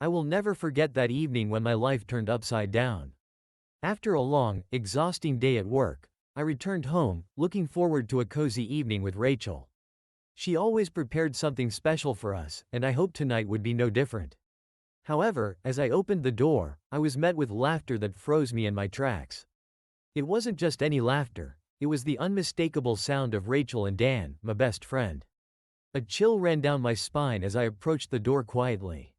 I will never forget that evening when my life turned upside down. After a long, exhausting day at work, I returned home, looking forward to a cozy evening with Rachel. She always prepared something special for us, and I hoped tonight would be no different. However, as I opened the door, I was met with laughter that froze me in my tracks. It wasn't just any laughter, it was the unmistakable sound of Rachel and Dan, my best friend. A chill ran down my spine as I approached the door quietly.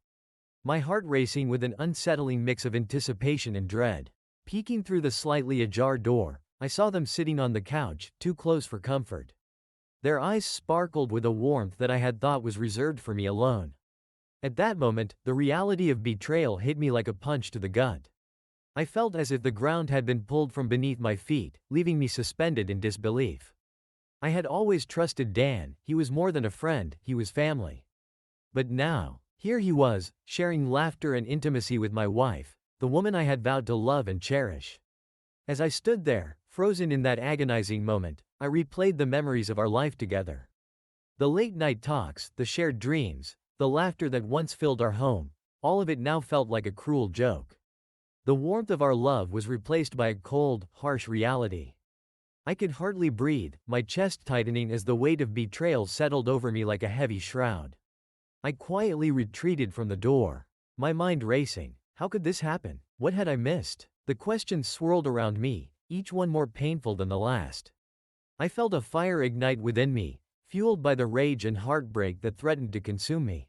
My heart racing with an unsettling mix of anticipation and dread. Peeking through the slightly ajar door, I saw them sitting on the couch, too close for comfort. Their eyes sparkled with a warmth that I had thought was reserved for me alone. At that moment, the reality of betrayal hit me like a punch to the gut. I felt as if the ground had been pulled from beneath my feet, leaving me suspended in disbelief. I had always trusted Dan, he was more than a friend, he was family. But now, here he was, sharing laughter and intimacy with my wife, the woman I had vowed to love and cherish. As I stood there, frozen in that agonizing moment, I replayed the memories of our life together. The late-night talks, the shared dreams, the laughter that once filled our home, all of it now felt like a cruel joke. The warmth of our love was replaced by a cold, harsh reality. I could hardly breathe, my chest tightening as the weight of betrayal settled over me like a heavy shroud. I quietly retreated from the door, my mind racing. How could this happen? What had I missed? The questions swirled around me, each one more painful than the last. I felt a fire ignite within me, fueled by the rage and heartbreak that threatened to consume me.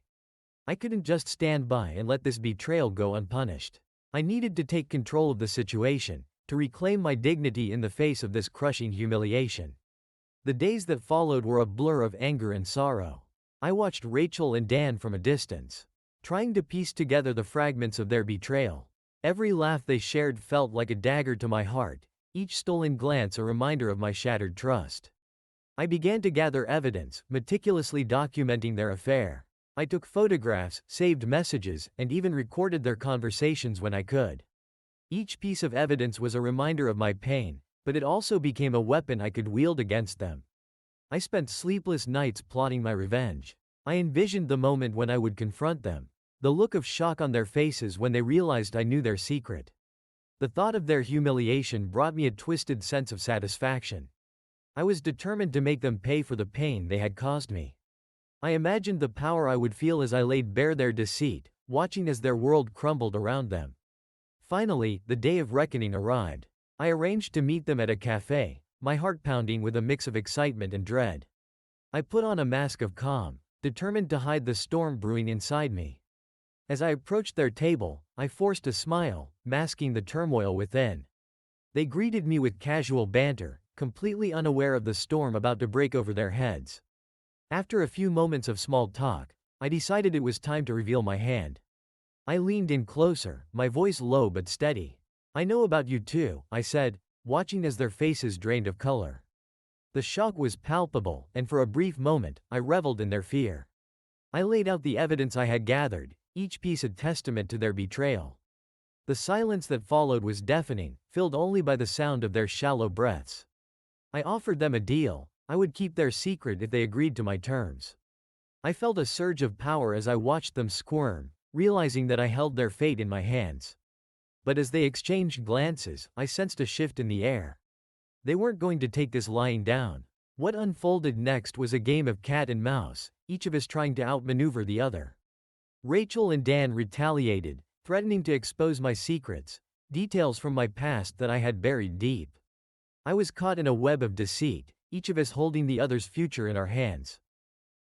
I couldn't just stand by and let this betrayal go unpunished. I needed to take control of the situation, to reclaim my dignity in the face of this crushing humiliation. The days that followed were a blur of anger and sorrow. I watched Rachel and Dan from a distance, trying to piece together the fragments of their betrayal. Every laugh they shared felt like a dagger to my heart, each stolen glance a reminder of my shattered trust. I began to gather evidence, meticulously documenting their affair. I took photographs, saved messages, and even recorded their conversations when I could. Each piece of evidence was a reminder of my pain, but it also became a weapon I could wield against them. I spent sleepless nights plotting my revenge. I envisioned the moment when I would confront them, the look of shock on their faces when they realized I knew their secret. The thought of their humiliation brought me a twisted sense of satisfaction. I was determined to make them pay for the pain they had caused me. I imagined the power I would feel as I laid bare their deceit, watching as their world crumbled around them. Finally, the day of reckoning arrived. I arranged to meet them at a cafe, my heart pounding with a mix of excitement and dread. I put on a mask of calm, determined to hide the storm brewing inside me. As I approached their table, I forced a smile, masking the turmoil within. They greeted me with casual banter, completely unaware of the storm about to break over their heads. After a few moments of small talk, I decided it was time to reveal my hand. I leaned in closer, my voice low but steady. "I know about you too," I said, watching as their faces drained of color. The shock was palpable, and for a brief moment, I reveled in their fear. I laid out the evidence I had gathered, each piece a testament to their betrayal. The silence that followed was deafening, filled only by the sound of their shallow breaths. I offered them a deal. I would keep their secret if they agreed to my terms. I felt a surge of power as I watched them squirm, realizing that I held their fate in my hands. But as they exchanged glances, I sensed a shift in the air. They weren't going to take this lying down. What unfolded next was a game of cat and mouse, each of us trying to outmaneuver the other. Rachel and Dan retaliated, threatening to expose my secrets, details from my past that I had buried deep. I was caught in a web of deceit, each of us holding the other's future in our hands.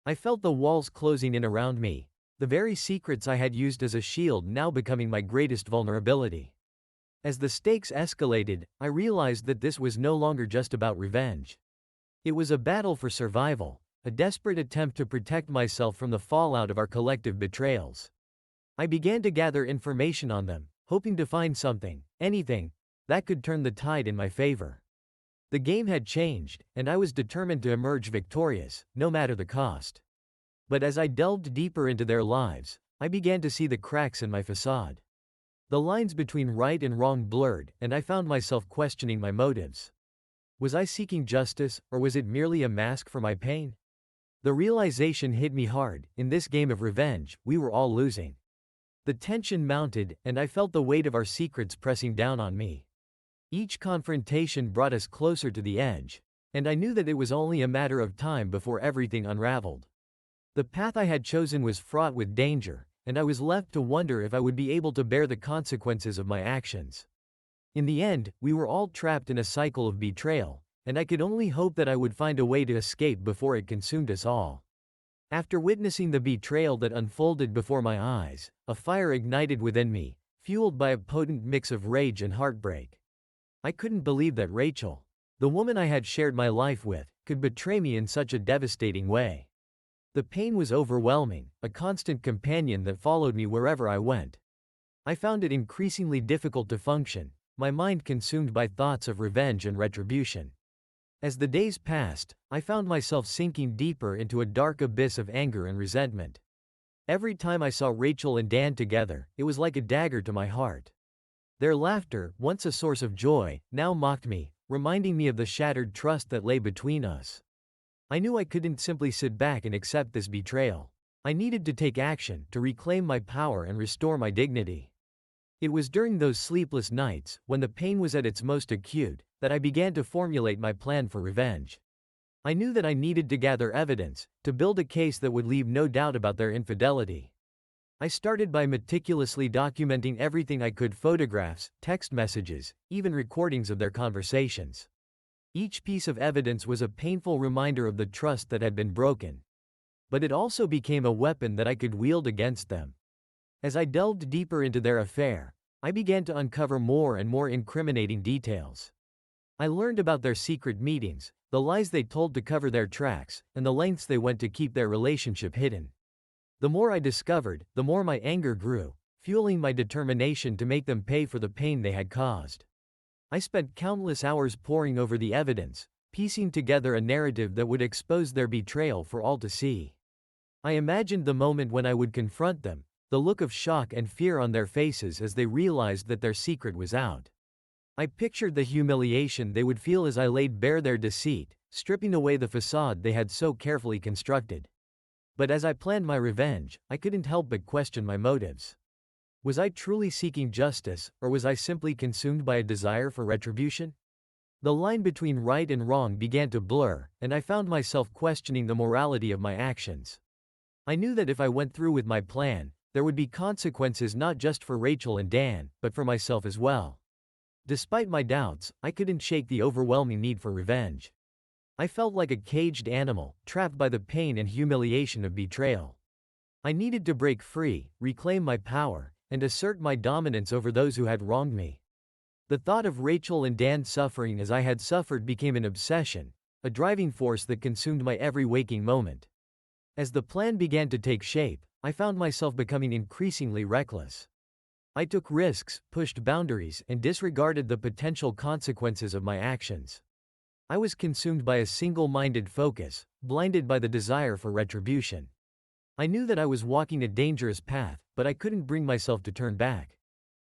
I felt the walls closing in around me, the very secrets I had used as a shield now becoming my greatest vulnerability. As the stakes escalated, I realized that this was no longer just about revenge. It was a battle for survival, a desperate attempt to protect myself from the fallout of our collective betrayals. I began to gather information on them, hoping to find something, anything, that could turn the tide in my favor. The game had changed, and I was determined to emerge victorious, no matter the cost. But as I delved deeper into their lives, I began to see the cracks in my facade. The lines between right and wrong blurred, and I found myself questioning my motives. Was I seeking justice, or was it merely a mask for my pain? The realization hit me hard: in this game of revenge, we were all losing. The tension mounted, and I felt the weight of our secrets pressing down on me. Each confrontation brought us closer to the edge, and I knew that it was only a matter of time before everything unraveled. The path I had chosen was fraught with danger, and I was left to wonder if I would be able to bear the consequences of my actions. In the end, we were all trapped in a cycle of betrayal, and I could only hope that I would find a way to escape before it consumed us all. After witnessing the betrayal that unfolded before my eyes, a fire ignited within me, fueled by a potent mix of rage and heartbreak. I couldn't believe that Rachel, the woman I had shared my life with, could betray me in such a devastating way. The pain was overwhelming, a constant companion that followed me wherever I went. I found it increasingly difficult to function, my mind consumed by thoughts of revenge and retribution. As the days passed, I found myself sinking deeper into a dark abyss of anger and resentment. Every time I saw Rachel and Dan together, it was like a dagger to my heart. Their laughter, once a source of joy, now mocked me, reminding me of the shattered trust that lay between us. I knew I couldn't simply sit back and accept this betrayal. I needed to take action, to reclaim my power and restore my dignity. It was during those sleepless nights, when the pain was at its most acute, that I began to formulate my plan for revenge. I knew that I needed to gather evidence, to build a case that would leave no doubt about their infidelity. I started by meticulously documenting everything I could: photographs, text messages, even recordings of their conversations. Each piece of evidence was a painful reminder of the trust that had been broken. But it also became a weapon that I could wield against them. As I delved deeper into their affair, I began to uncover more and more incriminating details. I learned about their secret meetings, the lies they told to cover their tracks, and the lengths they went to keep their relationship hidden. The more I discovered, the more my anger grew, fueling my determination to make them pay for the pain they had caused. I spent countless hours poring over the evidence, piecing together a narrative that would expose their betrayal for all to see. I imagined the moment when I would confront them, the look of shock and fear on their faces as they realized that their secret was out. I pictured the humiliation they would feel as I laid bare their deceit, stripping away the facade they had so carefully constructed. But as I planned my revenge, I couldn't help but question my motives. Was I truly seeking justice, or was I simply consumed by a desire for retribution? The line between right and wrong began to blur, and I found myself questioning the morality of my actions. I knew that if I went through with my plan, there would be consequences not just for Rachel and Dan, but for myself as well. Despite my doubts, I couldn't shake the overwhelming need for revenge. I felt like a caged animal, trapped by the pain and humiliation of betrayal. I needed to break free, reclaim my power, and assert my dominance over those who had wronged me. The thought of Rachel and Dan suffering as I had suffered became an obsession, a driving force that consumed my every waking moment. As the plan began to take shape, I found myself becoming increasingly reckless. I took risks, pushed boundaries, and disregarded the potential consequences of my actions. I was consumed by a single-minded focus, blinded by the desire for retribution. I knew that I was walking a dangerous path, but I couldn't bring myself to turn back.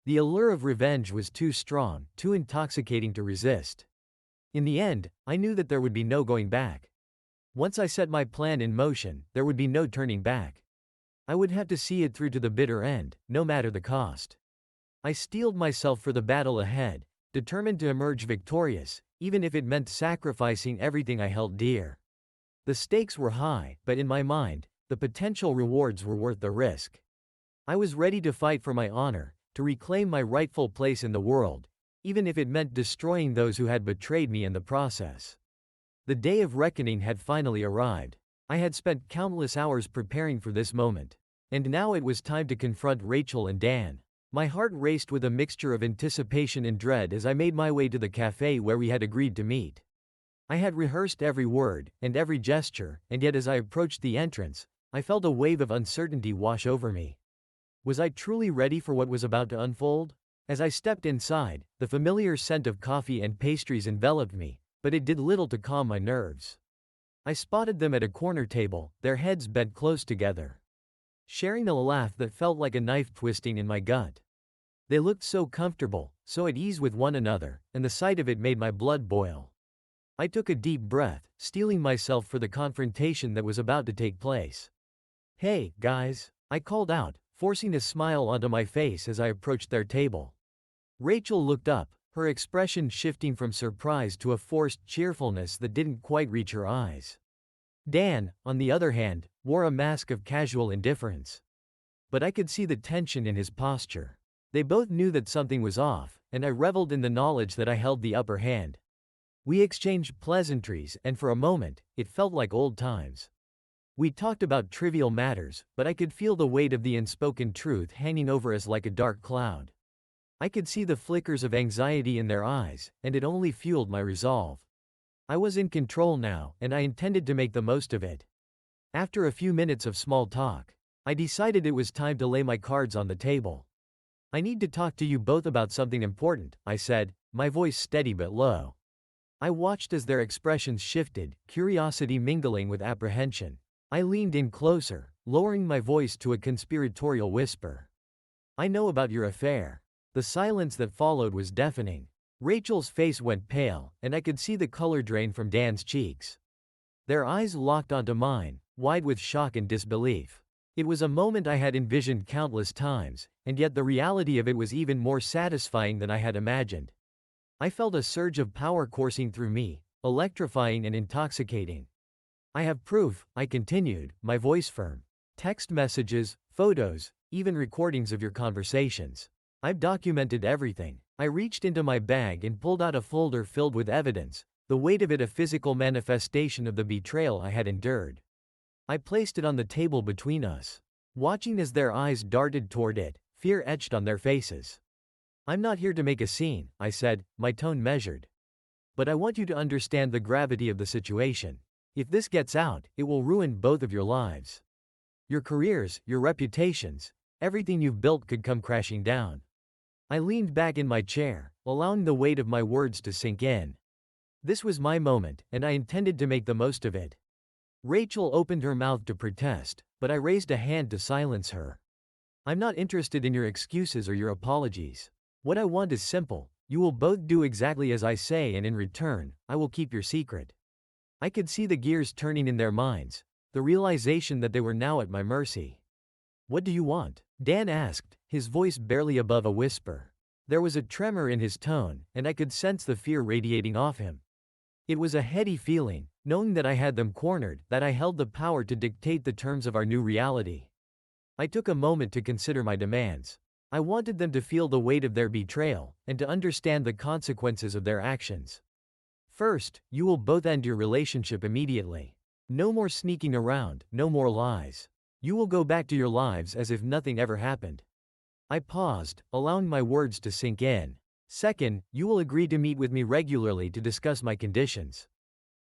The allure of revenge was too strong, too intoxicating to resist. In the end, I knew that there would be no going back. Once I set my plan in motion, there would be no turning back. I would have to see it through to the bitter end, no matter the cost. I steeled myself for the battle ahead, determined to emerge victorious, even if it meant sacrificing everything I held dear. The stakes were high, but in my mind, the potential rewards were worth the risk. I was ready to fight for my honor, to reclaim my rightful place in the world, even if it meant destroying those who had betrayed me in the process. The day of reckoning had finally arrived. I had spent countless hours preparing for this moment. And now it was time to confront Rachel and Dan. My heart raced with a mixture of anticipation and dread as I made my way to the cafe where we had agreed to meet. I had rehearsed every word and every gesture, and yet as I approached the entrance, I felt a wave of uncertainty wash over me. Was I truly ready for what was about to unfold? As I stepped inside, the familiar scent of coffee and pastries enveloped me, but it did little to calm my nerves. I spotted them at a corner table, their heads bent close together, sharing a laugh that felt like a knife twisting in my gut. They looked so comfortable, so at ease with one another, and the sight of it made my blood boil. I took a deep breath, steeling myself for the confrontation that was about to take place. "Hey, guys," I called out, forcing a smile onto my face as I approached their table. Rachel looked up, her expression shifting from surprise to a forced cheerfulness that didn't quite reach her eyes. Dan, on the other hand, wore a mask of casual indifference. But I could see the tension in his posture. They both knew that something was off, and I reveled in the knowledge that I held the upper hand. We exchanged pleasantries, and for a moment, it felt like old times. We talked about trivial matters, but I could feel the weight of the unspoken truth hanging over us like a dark cloud. I could see the flickers of anxiety in their eyes, and it only fueled my resolve. I was in control now, and I intended to make the most of it. After a few minutes of small talk, I decided it was time to lay my cards on the table. I need to talk to you both about something important, I said, my voice steady but low. I watched as their expressions shifted, curiosity mingling with apprehension. I leaned in closer, lowering my voice to a conspiratorial whisper. I know about your affair. The silence that followed was deafening. Rachel's face went pale, and I could see the color drain from Dan's cheeks. Their eyes locked onto mine, wide with shock and disbelief. It was a moment I had envisioned countless times, and yet the reality of it was even more satisfying than I had imagined. I felt a surge of power coursing through me, electrifying and intoxicating. I have proof, I continued, my voice firm. Text messages, photos, even recordings of your conversations. I've documented everything. I reached into my bag and pulled out a folder filled with evidence, the weight of it a physical manifestation of the betrayal I had endured. I placed it on the table between us. Watching as their eyes darted toward it, fear etched on their faces. I'm not here to make a scene, I said, my tone measured. But I want you to understand the gravity of the situation. If this gets out, it will ruin both of your lives. Your careers, your reputations, everything you've built could come crashing down. I leaned back in my chair, allowing the weight of my words to sink in. This was my moment, and I intended to make the most of it. Rachel opened her mouth to protest, but I raised a hand to silence her. I'm not interested in your excuses or your apologies. What I want is simple. You will both do exactly as I say, and in return, I will keep your secret. I could see the gears turning in their minds, the realization that they were now at my mercy. What do you want? Dan asked, his voice barely above a whisper. There was a tremor in his tone, and I could sense the fear radiating off him. It was a heady feeling, knowing that I had them cornered, that I held the power to dictate the terms of our new reality. I took a moment to consider my demands. I wanted them to feel the weight of their betrayal, and to understand the consequences of their actions. First, you will both end your relationship immediately. No more sneaking around, no more lies. You will go back to your lives as if nothing ever happened. I paused, allowing my words to sink in. Second, you will agree to meet with me regularly to discuss my conditions.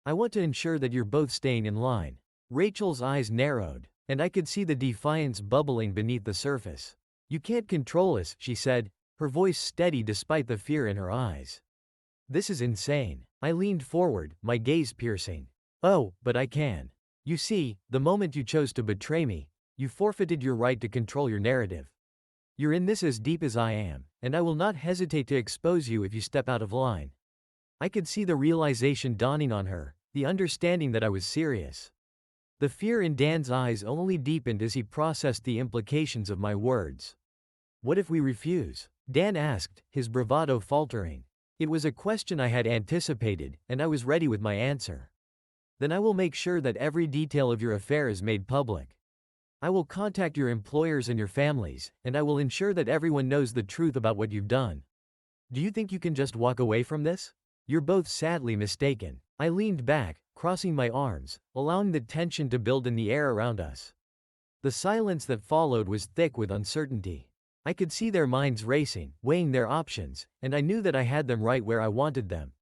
I want to ensure that you're both staying in line. Rachel's eyes narrowed, and I could see the defiance bubbling beneath the surface. You can't control us, she said, her voice steady despite the fear in her eyes. This is insane. I leaned forward, my gaze piercing. Oh, but I can. You see, the moment you chose to betray me, you forfeited your right to control your narrative. You're in this as deep as I am, and I will not hesitate to expose you if you step out of line. I could see the realization dawning on her, the understanding that I was serious. The fear in Dan's eyes only deepened as he processed the implications of my words. What if we refuse? Dan asked, his bravado faltering. It was a question I had anticipated, and I was ready with my answer. Then I will make sure that every detail of your affair is made public. I will contact your employers and your families, and I will ensure that everyone knows the truth about what you've done. Do you think you can just walk away from this? You're both sadly mistaken. I leaned back, crossing my arms, allowing the tension to build in the air around us. The silence that followed was thick with uncertainty. I could see their minds racing, weighing their options, and I knew that I had them right where I wanted them.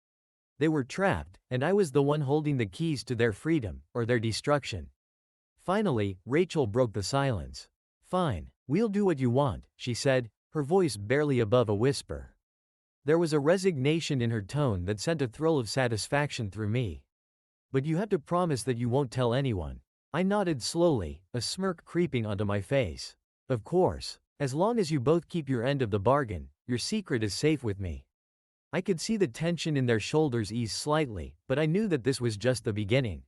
They were trapped, and I was the one holding the keys to their freedom, or their destruction. Finally, Rachel broke the silence. Fine, we'll do what you want, she said, her voice barely above a whisper. There was a resignation in her tone that sent a thrill of satisfaction through me. But you have to promise that you won't tell anyone. I nodded slowly, a smirk creeping onto my face. Of course. As long as you both keep your end of the bargain, your secret is safe with me. I could see the tension in their shoulders ease slightly, but I knew that this was just the beginning.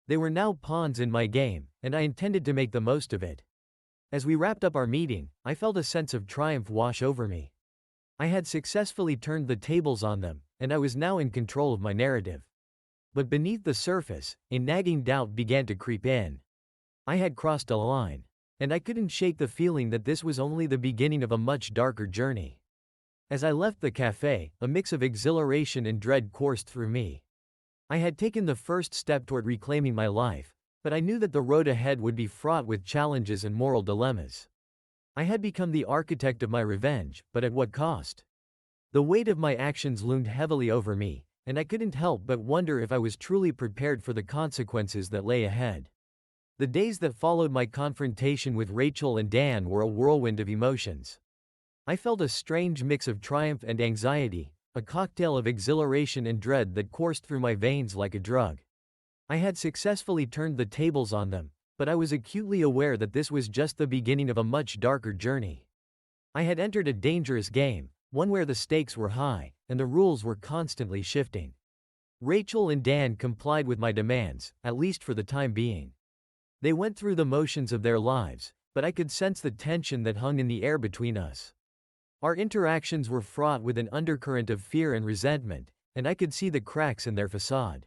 They were now pawns in my game, and I intended to make the most of it. As we wrapped up our meeting, I felt a sense of triumph wash over me. I had successfully turned the tables on them, and I was now in control of my narrative. But beneath the surface, a nagging doubt began to creep in. I had crossed a line, and I couldn't shake the feeling that this was only the beginning of a much darker journey. As I left the cafe, a mix of exhilaration and dread coursed through me. I had taken the first step toward reclaiming my life, but I knew that the road ahead would be fraught with challenges and moral dilemmas. I had become the architect of my revenge, but at what cost? The weight of my actions loomed heavily over me, and I couldn't help but wonder if I was truly prepared for the consequences that lay ahead. The days that followed my confrontation with Rachel and Dan were a whirlwind of emotions. I felt a strange mix of triumph and anxiety, a cocktail of exhilaration and dread that coursed through my veins like a drug. I had successfully turned the tables on them, but I was acutely aware that this was just the beginning of a much darker journey. I had entered a dangerous game, one where the stakes were high, and the rules were constantly shifting. Rachel and Dan complied with my demands, at least for the time being. They went through the motions of their lives, but I could sense the tension that hung in the air between us. Our interactions were fraught with an undercurrent of fear and resentment, and I could see the cracks in their facade.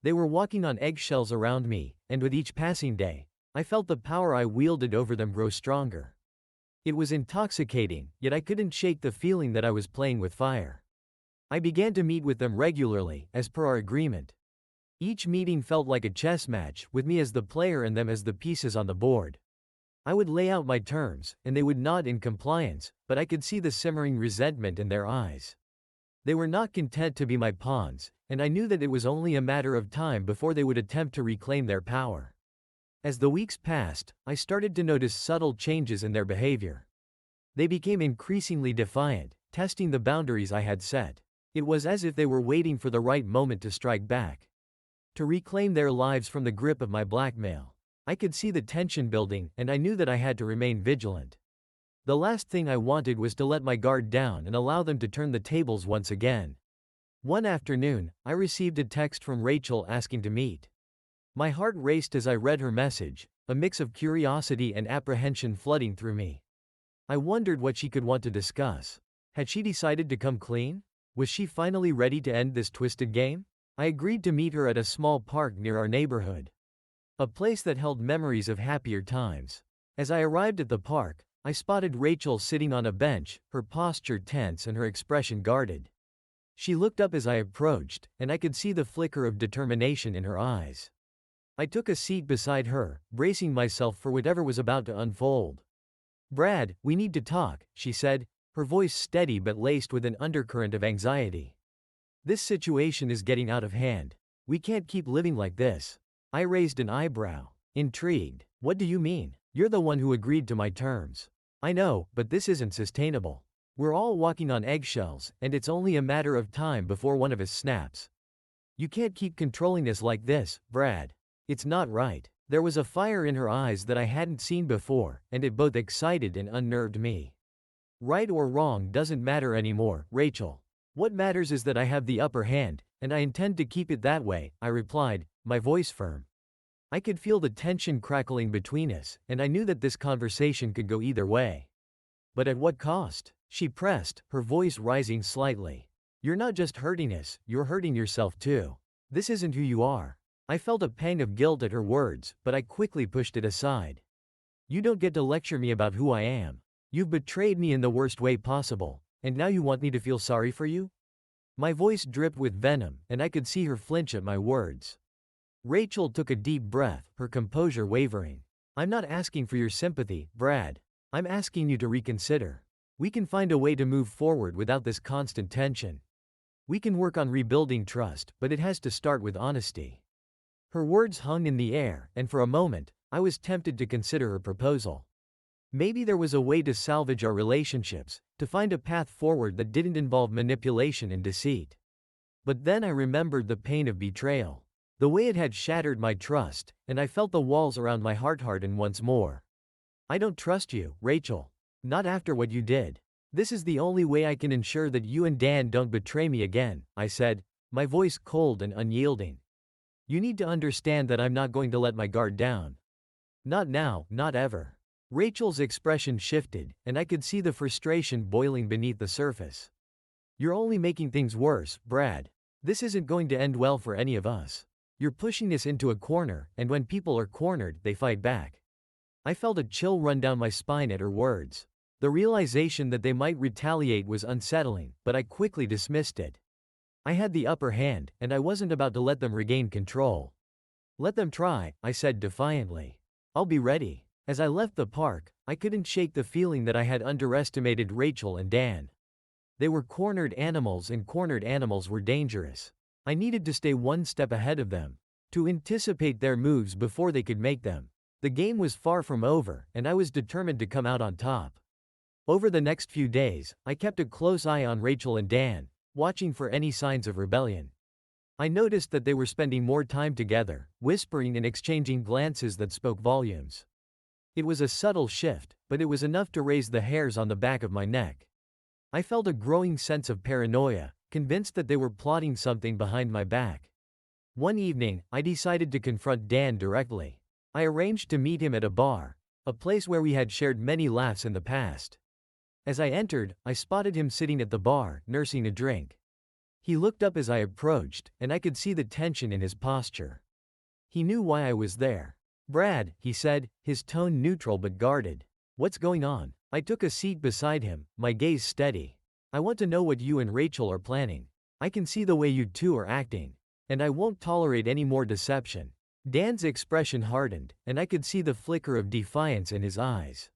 They were walking on eggshells around me, and with each passing day, I felt the power I wielded over them grow stronger. It was intoxicating, yet I couldn't shake the feeling that I was playing with fire. I began to meet with them regularly, as per our agreement. Each meeting felt like a chess match, with me as the player and them as the pieces on the board. I would lay out my terms, and they would nod in compliance, but I could see the simmering resentment in their eyes. They were not content to be my pawns, and I knew that it was only a matter of time before they would attempt to reclaim their power. As the weeks passed, I started to notice subtle changes in their behavior. They became increasingly defiant, testing the boundaries I had set. It was as if they were waiting for the right moment to strike back, to reclaim their lives from the grip of my blackmail. I could see the tension building, and I knew that I had to remain vigilant. The last thing I wanted was to let my guard down and allow them to turn the tables once again. One afternoon, I received a text from Rachel asking to meet. My heart raced as I read her message, a mix of curiosity and apprehension flooding through me. I wondered what she could want to discuss. Had she decided to come clean? Was she finally ready to end this twisted game? I agreed to meet her at a small park near our neighborhood, a place that held memories of happier times. As I arrived at the park, I spotted Rachel sitting on a bench, her posture tense and her expression guarded. She looked up as I approached, and I could see the flicker of determination in her eyes. I took a seat beside her, bracing myself for whatever was about to unfold. "Brad, we need to talk," she said, her voice steady but laced with an undercurrent of anxiety. "This situation is getting out of hand. We can't keep living like this." I raised an eyebrow, intrigued. "What do you mean? You're the one who agreed to my terms." "I know, but this isn't sustainable. We're all walking on eggshells, and it's only a matter of time before one of us snaps. You can't keep controlling us like this, Brad. It's not right." There was a fire in her eyes that I hadn't seen before, and it both excited and unnerved me. "Right or wrong doesn't matter anymore, Rachel. What matters is that I have the upper hand, and I intend to keep it that way," I replied, my voice firm. I could feel the tension crackling between us, and I knew that this conversation could go either way. "But at what cost?" she pressed, her voice rising slightly. "You're not just hurting us, you're hurting yourself too. This isn't who you are." I felt a pang of guilt at her words, but I quickly pushed it aside. "You don't get to lecture me about who I am. You've betrayed me in the worst way possible, and now you want me to feel sorry for you?" My voice dripped with venom, and I could see her flinch at my words. Rachel took a deep breath, her composure wavering. "I'm not asking for your sympathy, Brad. I'm asking you to reconsider. We can find a way to move forward without this constant tension. We can work on rebuilding trust, but it has to start with honesty." Her words hung in the air, and for a moment, I was tempted to consider her proposal. Maybe there was a way to salvage our relationships, to find a path forward that didn't involve manipulation and deceit. But then I remembered the pain of betrayal, the way it had shattered my trust, and I felt the walls around my heart harden once more. "I don't trust you, Rachel. Not after what you did. This is the only way I can ensure that you and Dan don't betray me again," I said, my voice cold and unyielding. "You need to understand that I'm not going to let my guard down. Not now, not ever." Rachel's expression shifted, and I could see the frustration boiling beneath the surface. You're only making things worse, Brad. This isn't going to end well for any of us. You're pushing us into a corner, and when people are cornered, they fight back. I felt a chill run down my spine at her words. The realization that they might retaliate was unsettling, but I quickly dismissed it. I had the upper hand, and I wasn't about to let them regain control. Let them try, I said defiantly. I'll be ready. As I left the park, I couldn't shake the feeling that I had underestimated Rachel and Dan. They were cornered animals, and cornered animals were dangerous. I needed to stay one step ahead of them, to anticipate their moves before they could make them. The game was far from over, and I was determined to come out on top. Over the next few days, I kept a close eye on Rachel and Dan, watching for any signs of rebellion. I noticed that they were spending more time together, whispering and exchanging glances that spoke volumes. It was a subtle shift, but it was enough to raise the hairs on the back of my neck. I felt a growing sense of paranoia, convinced that they were plotting something behind my back. One evening, I decided to confront Dan directly. I arranged to meet him at a bar, a place where we had shared many laughs in the past. As I entered, I spotted him sitting at the bar, nursing a drink. He looked up as I approached, and I could see the tension in his posture. He knew why I was there. Brad, he said, his tone neutral but guarded. What's going on? I took a seat beside him, my gaze steady. I want to know what you and Rachel are planning. I can see the way you two are acting, and I won't tolerate any more deception. Dan's expression hardened, and I could see the flicker of defiance in his eyes.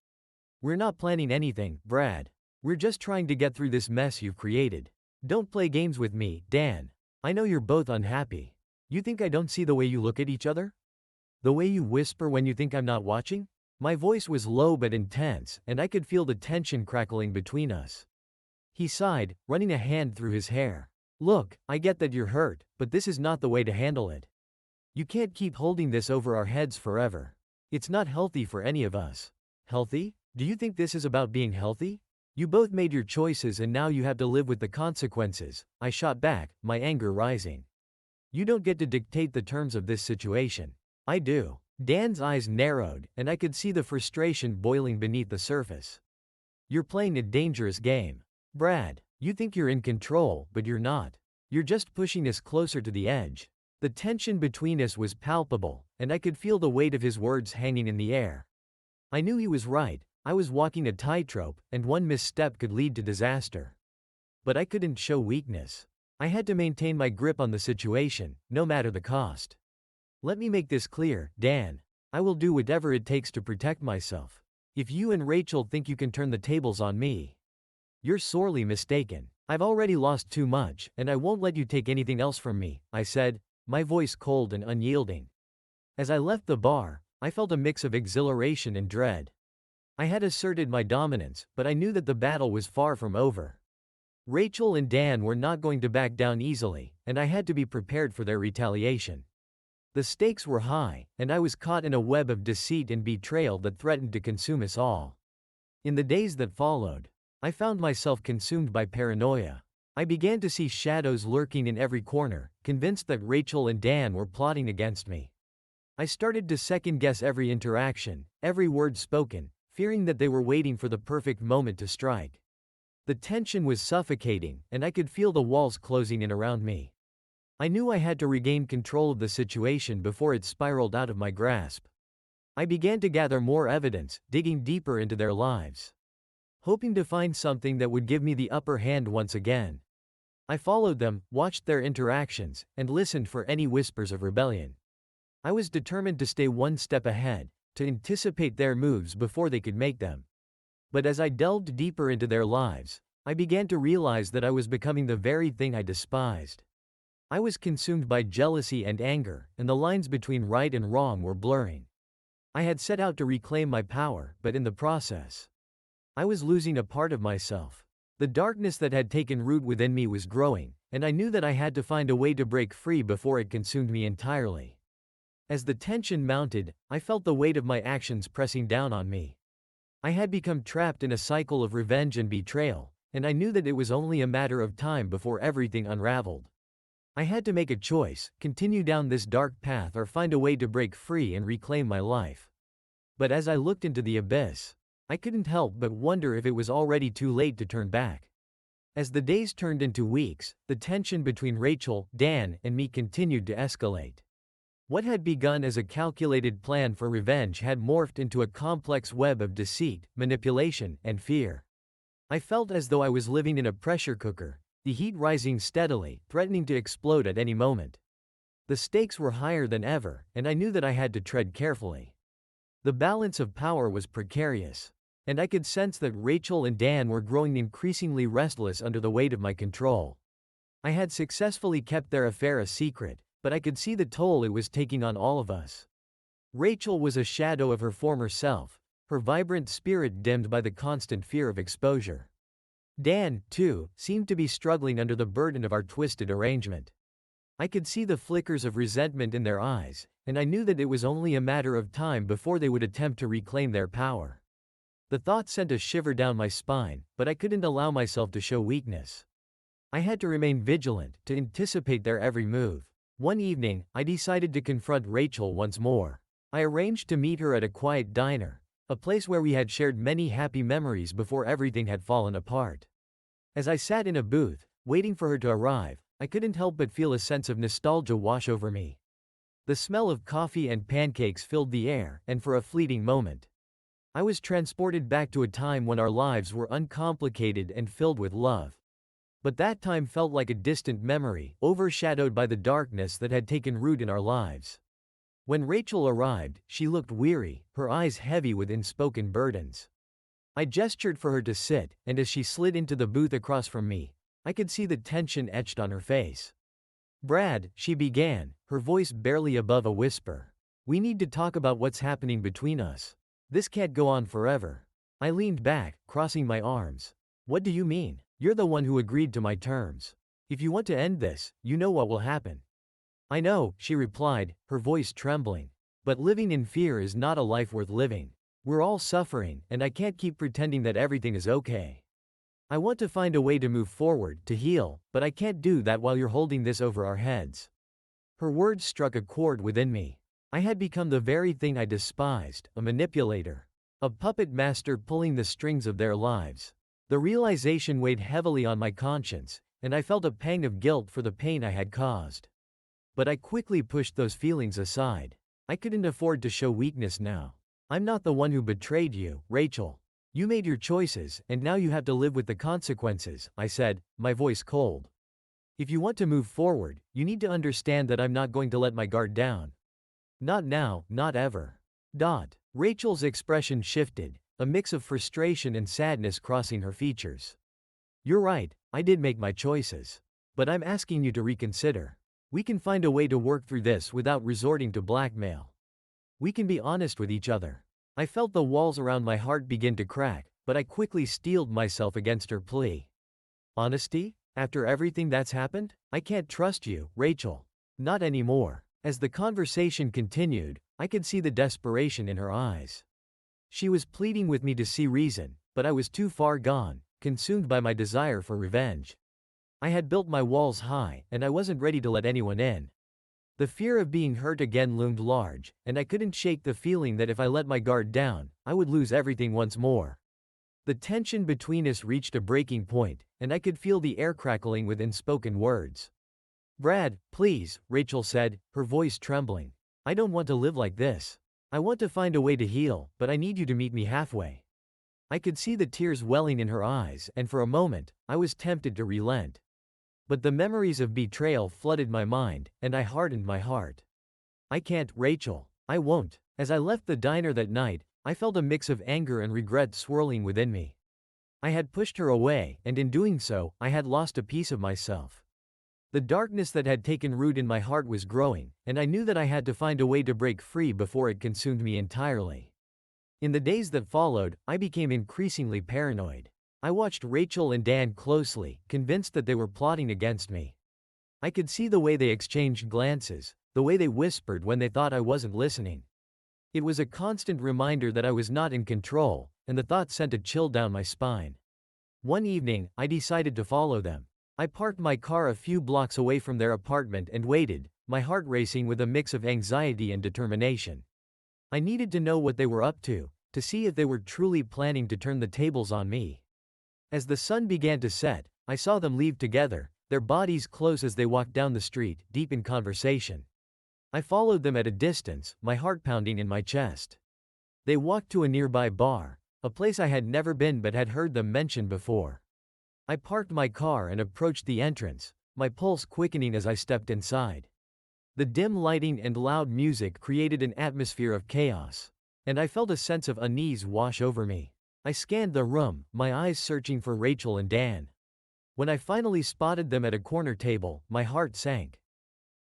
We're not planning anything, Brad. We're just trying to get through this mess you've created. Don't play games with me, Dan. I know you're both unhappy. You think I don't see the way you look at each other? The way you whisper when you think I'm not watching? My voice was low but intense, and I could feel the tension crackling between us. He sighed, running a hand through his hair. Look, I get that you're hurt, but this is not the way to handle it. You can't keep holding this over our heads forever. It's not healthy for any of us. Healthy? Do you think this is about being healthy? You both made your choices and now you have to live with the consequences, I shot back, my anger rising. You don't get to dictate the terms of this situation. I do. Dan's eyes narrowed, and I could see the frustration boiling beneath the surface. You're playing a dangerous game. Brad, you think you're in control, but you're not. You're just pushing us closer to the edge. The tension between us was palpable, and I could feel the weight of his words hanging in the air. I knew he was right. I was walking a tightrope, and one misstep could lead to disaster. But I couldn't show weakness. I had to maintain my grip on the situation, no matter the cost. Let me make this clear, Dan. I will do whatever it takes to protect myself. If you and Rachel think you can turn the tables on me, you're sorely mistaken. I've already lost too much, and I won't let you take anything else from me, I said, my voice cold and unyielding. As I left the bar, I felt a mix of exhilaration and dread. I had asserted my dominance, but I knew that the battle was far from over. Rachel and Dan were not going to back down easily, and I had to be prepared for their retaliation. The stakes were high, and I was caught in a web of deceit and betrayal that threatened to consume us all. In the days that followed, I found myself consumed by paranoia. I began to see shadows lurking in every corner, convinced that Rachel and Dan were plotting against me. I started to second-guess every interaction, every word spoken, fearing that they were waiting for the perfect moment to strike. The tension was suffocating, and I could feel the walls closing in around me. I knew I had to regain control of the situation before it spiraled out of my grasp. I began to gather more evidence, digging deeper into their lives, hoping to find something that would give me the upper hand once again. I followed them, watched their interactions, and listened for any whispers of rebellion. I was determined to stay one step ahead, to anticipate their moves before they could make them. But as I delved deeper into their lives, I began to realize that I was becoming the very thing I despised. I was consumed by jealousy and anger, and the lines between right and wrong were blurring. I had set out to reclaim my power, but in the process, I was losing a part of myself. The darkness that had taken root within me was growing, and I knew that I had to find a way to break free before it consumed me entirely. As the tension mounted, I felt the weight of my actions pressing down on me. I had become trapped in a cycle of revenge and betrayal, and I knew that it was only a matter of time before everything unraveled. I had to make a choice, continue down this dark path or find a way to break free and reclaim my life. But as I looked into the abyss, I couldn't help but wonder if it was already too late to turn back. As the days turned into weeks, the tension between Rachel, Dan, and me continued to escalate. What had begun as a calculated plan for revenge had morphed into a complex web of deceit, manipulation, and fear. I felt as though I was living in a pressure cooker, the heat rising steadily, threatening to explode at any moment. The stakes were higher than ever, and I knew that I had to tread carefully. The balance of power was precarious, and I could sense that Rachel and Dan were growing increasingly restless under the weight of my control. I had successfully kept their affair a secret, but I could see the toll it was taking on all of us. Rachel was a shadow of her former self, her vibrant spirit dimmed by the constant fear of exposure. Dan, too, seemed to be struggling under the burden of our twisted arrangement. I could see the flickers of resentment in their eyes, and I knew that it was only a matter of time before they would attempt to reclaim their power. The thought sent a shiver down my spine, but I couldn't allow myself to show weakness. I had to remain vigilant, to anticipate their every move. One evening, I decided to confront Rachel once more. I arranged to meet her at a quiet diner, a place where we had shared many happy memories before everything had fallen apart. As I sat in a booth, waiting for her to arrive, I couldn't help but feel a sense of nostalgia wash over me. The smell of coffee and pancakes filled the air, and for a fleeting moment, I was transported back to a time when our lives were uncomplicated and filled with love. But that time felt like a distant memory, overshadowed by the darkness that had taken root in our lives. When Rachel arrived, she looked weary, her eyes heavy with unspoken burdens. I gestured for her to sit, and as she slid into the booth across from me, I could see the tension etched on her face. "Brad," she began, her voice barely above a whisper. "We need to talk about what's happening between us. This can't go on forever." I leaned back, crossing my arms. "What do you mean? You're the one who agreed to my terms. If you want to end this, you know what will happen." "I know," she replied, her voice trembling. "But living in fear is not a life worth living. We're all suffering, and I can't keep pretending that everything is okay. I want to find a way to move forward, to heal, but I can't do that while you're holding this over our heads." Her words struck a chord within me. I had become the very thing I despised, a manipulator. A puppet master pulling the strings of their lives. The realization weighed heavily on my conscience, and I felt a pang of guilt for the pain I had caused. But I quickly pushed those feelings aside. I couldn't afford to show weakness now. "I'm not the one who betrayed you, Rachel. You made your choices, and now you have to live with the consequences," I said, my voice cold. "If you want to move forward, you need to understand that I'm not going to let my guard down. Not now, not ever." Rachel's expression shifted, a mix of frustration and sadness crossing her features. "You're right, I did make my choices. But I'm asking you to reconsider. We can find a way to work through this without resorting to blackmail. We can be honest with each other." I felt the walls around my heart begin to crack, but I quickly steeled myself against her plea. "Honesty? After everything that's happened? I can't trust you, Rachel. Not anymore." As the conversation continued, I could see the desperation in her eyes. She was pleading with me to see reason, but I was too far gone, consumed by my desire for revenge. I had built my walls high, and I wasn't ready to let anyone in. The fear of being hurt again loomed large, and I couldn't shake the feeling that if I let my guard down, I would lose everything once more. The tension between us reached a breaking point, and I could feel the air crackling with unspoken words. "Brad, please," Rachel said, her voice trembling. "I don't want to live like this. I want to find a way to heal, but I need you to meet me halfway." I could see the tears welling in her eyes, and for a moment, I was tempted to relent. But the memories of betrayal flooded my mind, and I hardened my heart. "I can't, Rachel. I won't." As I left the diner that night, I felt a mix of anger and regret swirling within me. I had pushed her away, and in doing so, I had lost a piece of myself. The darkness that had taken root in my heart was growing, and I knew that I had to find a way to break free before it consumed me entirely. In the days that followed, I became increasingly paranoid. I watched Rachel and Dan closely, convinced that they were plotting against me. I could see the way they exchanged glances, the way they whispered when they thought I wasn't listening. It was a constant reminder that I was not in control, and the thought sent a chill down my spine. One evening, I decided to follow them. I parked my car a few blocks away from their apartment and waited, my heart racing with a mix of anxiety and determination. I needed to know what they were up to see if they were truly planning to turn the tables on me. As the sun began to set, I saw them leave together, their bodies close as they walked down the street, deep in conversation. I followed them at a distance, my heart pounding in my chest. They walked to a nearby bar, a place I had never been but had heard them mention before. I parked my car and approached the entrance, my pulse quickening as I stepped inside. The dim lighting and loud music created an atmosphere of chaos, and I felt a sense of unease wash over me. I scanned the room, my eyes searching for Rachel and Dan. When I finally spotted them at a corner table, my heart sank.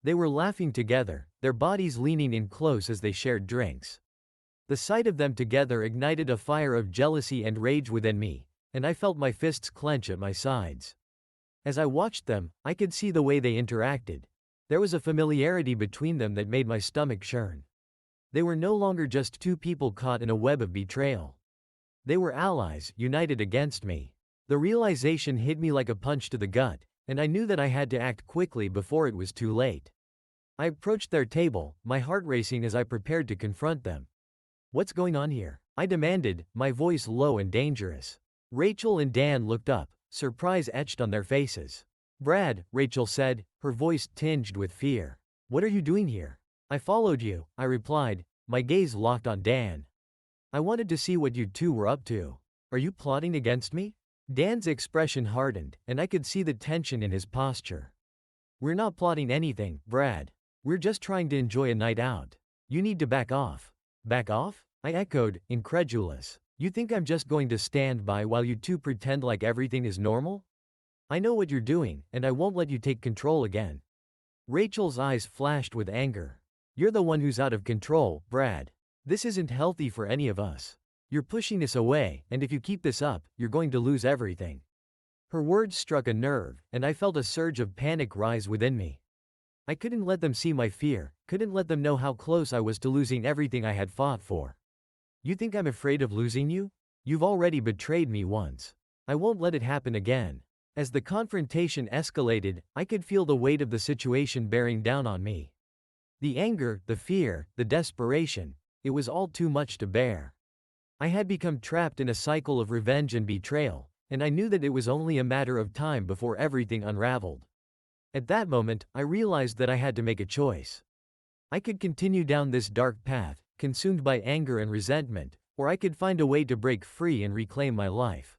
They were laughing together, their bodies leaning in close as they shared drinks. The sight of them together ignited a fire of jealousy and rage within me, and I felt my fists clench at my sides. As I watched them, I could see the way they interacted. There was a familiarity between them that made my stomach churn. They were no longer just two people caught in a web of betrayal. They were allies, united against me. The realization hit me like a punch to the gut, and I knew that I had to act quickly before it was too late. I approached their table, my heart racing as I prepared to confront them. "What's going on here?" I demanded, my voice low and dangerous. Rachel and Dan looked up, surprise etched on their faces. "Brad," Rachel said, her voice tinged with fear. "What are you doing here?" "I followed you," I replied, my gaze locked on Dan. "I wanted to see what you two were up to. Are you plotting against me?" Dan's expression hardened, and I could see the tension in his posture. "We're not plotting anything, Brad. We're just trying to enjoy a night out. You need to back off." "Back off?" I echoed, incredulous. "You think I'm just going to stand by while you two pretend like everything is normal? I know what you're doing, and I won't let you take control again." Rachel's eyes flashed with anger. "You're the one who's out of control, Brad. This isn't healthy for any of us. You're pushing us away, and if you keep this up, you're going to lose everything." Her words struck a nerve, and I felt a surge of panic rise within me. I couldn't let them see my fear, couldn't let them know how close I was to losing everything I had fought for. "You think I'm afraid of losing you? You've already betrayed me once. I won't let it happen again." As the confrontation escalated, I could feel the weight of the situation bearing down on me. The anger, the fear, the desperation, it was all too much to bear. I had become trapped in a cycle of revenge and betrayal, and I knew that it was only a matter of time before everything unraveled. At that moment, I realized that I had to make a choice. I could continue down this dark path, consumed by anger and resentment, or I could find a way to break free and reclaim my life.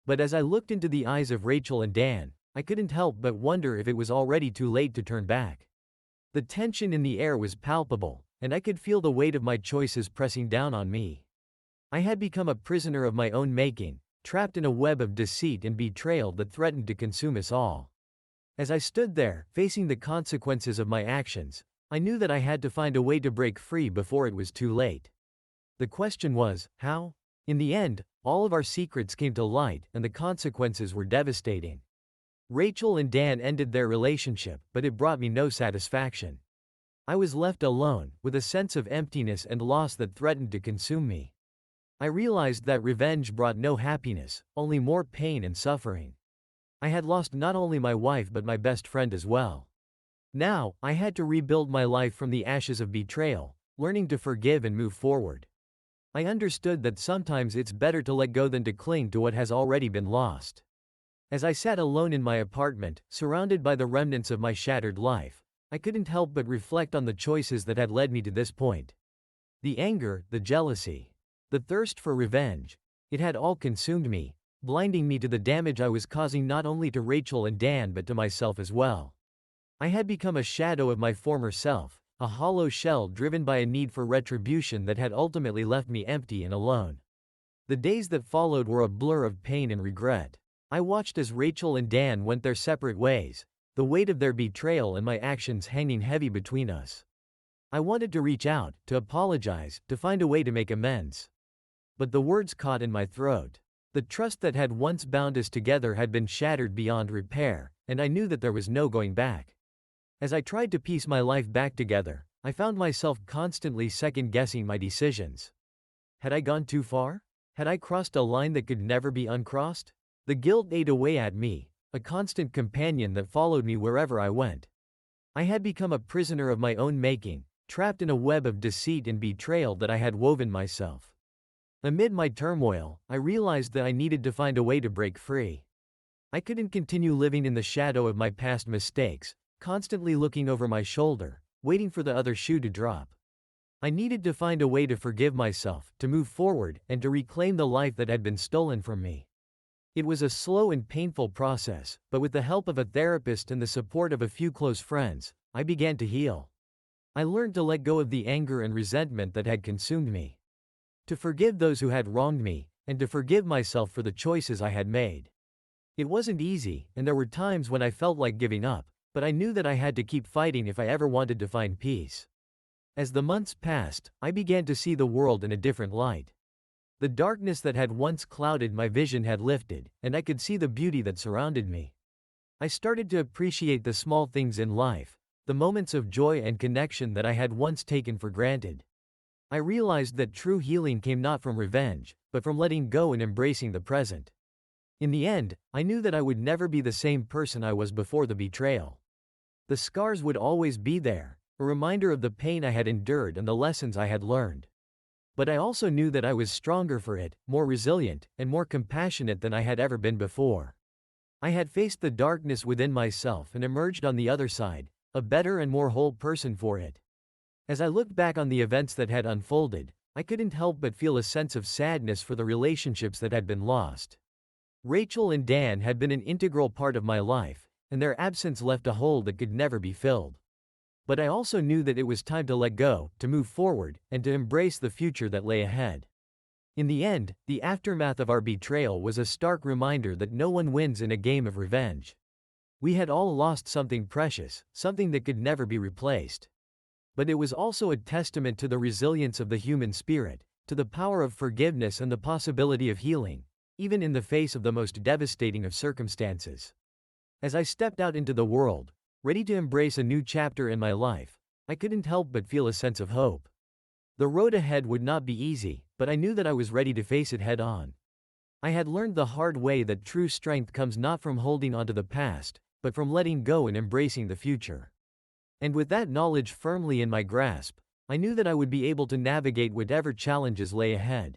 But as I looked into the eyes of Rachel and Dan, I couldn't help but wonder if it was already too late to turn back. The tension in the air was palpable, and I could feel the weight of my choices pressing down on me. I had become a prisoner of my own making, trapped in a web of deceit and betrayal that threatened to consume us all. As I stood there, facing the consequences of my actions, I knew that I had to find a way to break free before it was too late. The question was, how? In the end, all of our secrets came to light, and the consequences were devastating. Rachel and Dan ended their relationship, but it brought me no satisfaction. I was left alone, with a sense of emptiness and loss that threatened to consume me. I realized that revenge brought no happiness, only more pain and suffering. I had lost not only my wife but my best friend as well. Now, I had to rebuild my life from the ashes of betrayal, learning to forgive and move forward. I understood that sometimes it's better to let go than to cling to what has already been lost. As I sat alone in my apartment, surrounded by the remnants of my shattered life, I couldn't help but reflect on the choices that had led me to this point. The anger, the jealousy, the thirst for revenge, it had all consumed me, blinding me to the damage I was causing not only to Rachel and Dan but to myself as well. I had become a shadow of my former self, a hollow shell driven by a need for retribution that had ultimately left me empty and alone. The days that followed were a blur of pain and regret. I watched as Rachel and Dan went their separate ways, the weight of their betrayal and my actions hanging heavy between us. I wanted to reach out, to apologize, to find a way to make amends. But the words caught in my throat. The trust that had once bound us together had been shattered beyond repair, and I knew that there was no going back. As I tried to piece my life back together, I found myself constantly second-guessing my decisions. Had I gone too far? Had I crossed a line that could never be uncrossed? The guilt ate away at me, a constant companion that followed me wherever I went. I had become a prisoner of my own making, trapped in a web of deceit and betrayal that I had woven myself. Amid my turmoil, I realized that I needed to find a way to break free. I couldn't continue living in the shadow of my past mistakes, constantly looking over my shoulder, waiting for the other shoe to drop. I needed to find a way to forgive myself, to move forward, and to reclaim the life that had been stolen from me. It was a slow and painful process, but with the help of a therapist and the support of a few close friends, I began to heal. I learned to let go of the anger and resentment that had consumed me, to forgive those who had wronged me, and to forgive myself for the choices I had made. It wasn't easy, and there were times when I felt like giving up, but I knew that I had to keep fighting if I ever wanted to find peace. As the months passed, I began to see the world in a different light. The darkness that had once clouded my vision had lifted, and I could see the beauty that surrounded me. I started to appreciate the small things in life, the moments of joy and connection that I had once taken for granted. I realized that true healing came not from revenge, but from letting go and embracing the present. In the end, I knew that I would never be the same person I was before the betrayal. The scars would always be there, a reminder of the pain I had endured and the lessons I had learned. But I also knew that I was stronger for it, more resilient, and more compassionate than I had ever been before. I had faced the darkness within myself and emerged on the other side, a better and more whole person for it. As I looked back on the events that had unfolded, I couldn't help but feel a sense of sadness for the relationships that had been lost. Rachel and Dan had been an integral part of my life, and their absence left a hole that could never be filled. But I also knew that it was time to let go, to move forward, and to embrace the future that lay ahead. In the end, the aftermath of our betrayal was a stark reminder that no one wins in a game of revenge. We had all lost something precious, something that could never be replaced. But it was also a testament to the resilience of the human spirit, to the power of forgiveness and the possibility of healing, even in the face of the most devastating of circumstances. As I stepped out into the world, ready to embrace a new chapter in my life, I couldn't help but feel a sense of hope. The road ahead would not be easy, but I knew that I was ready to face it head on. I had learned the hard way that true strength comes not from holding onto the past, but from letting go and embracing the future. And with that knowledge firmly in my grasp, I knew that I would be able to navigate whatever challenges lay ahead.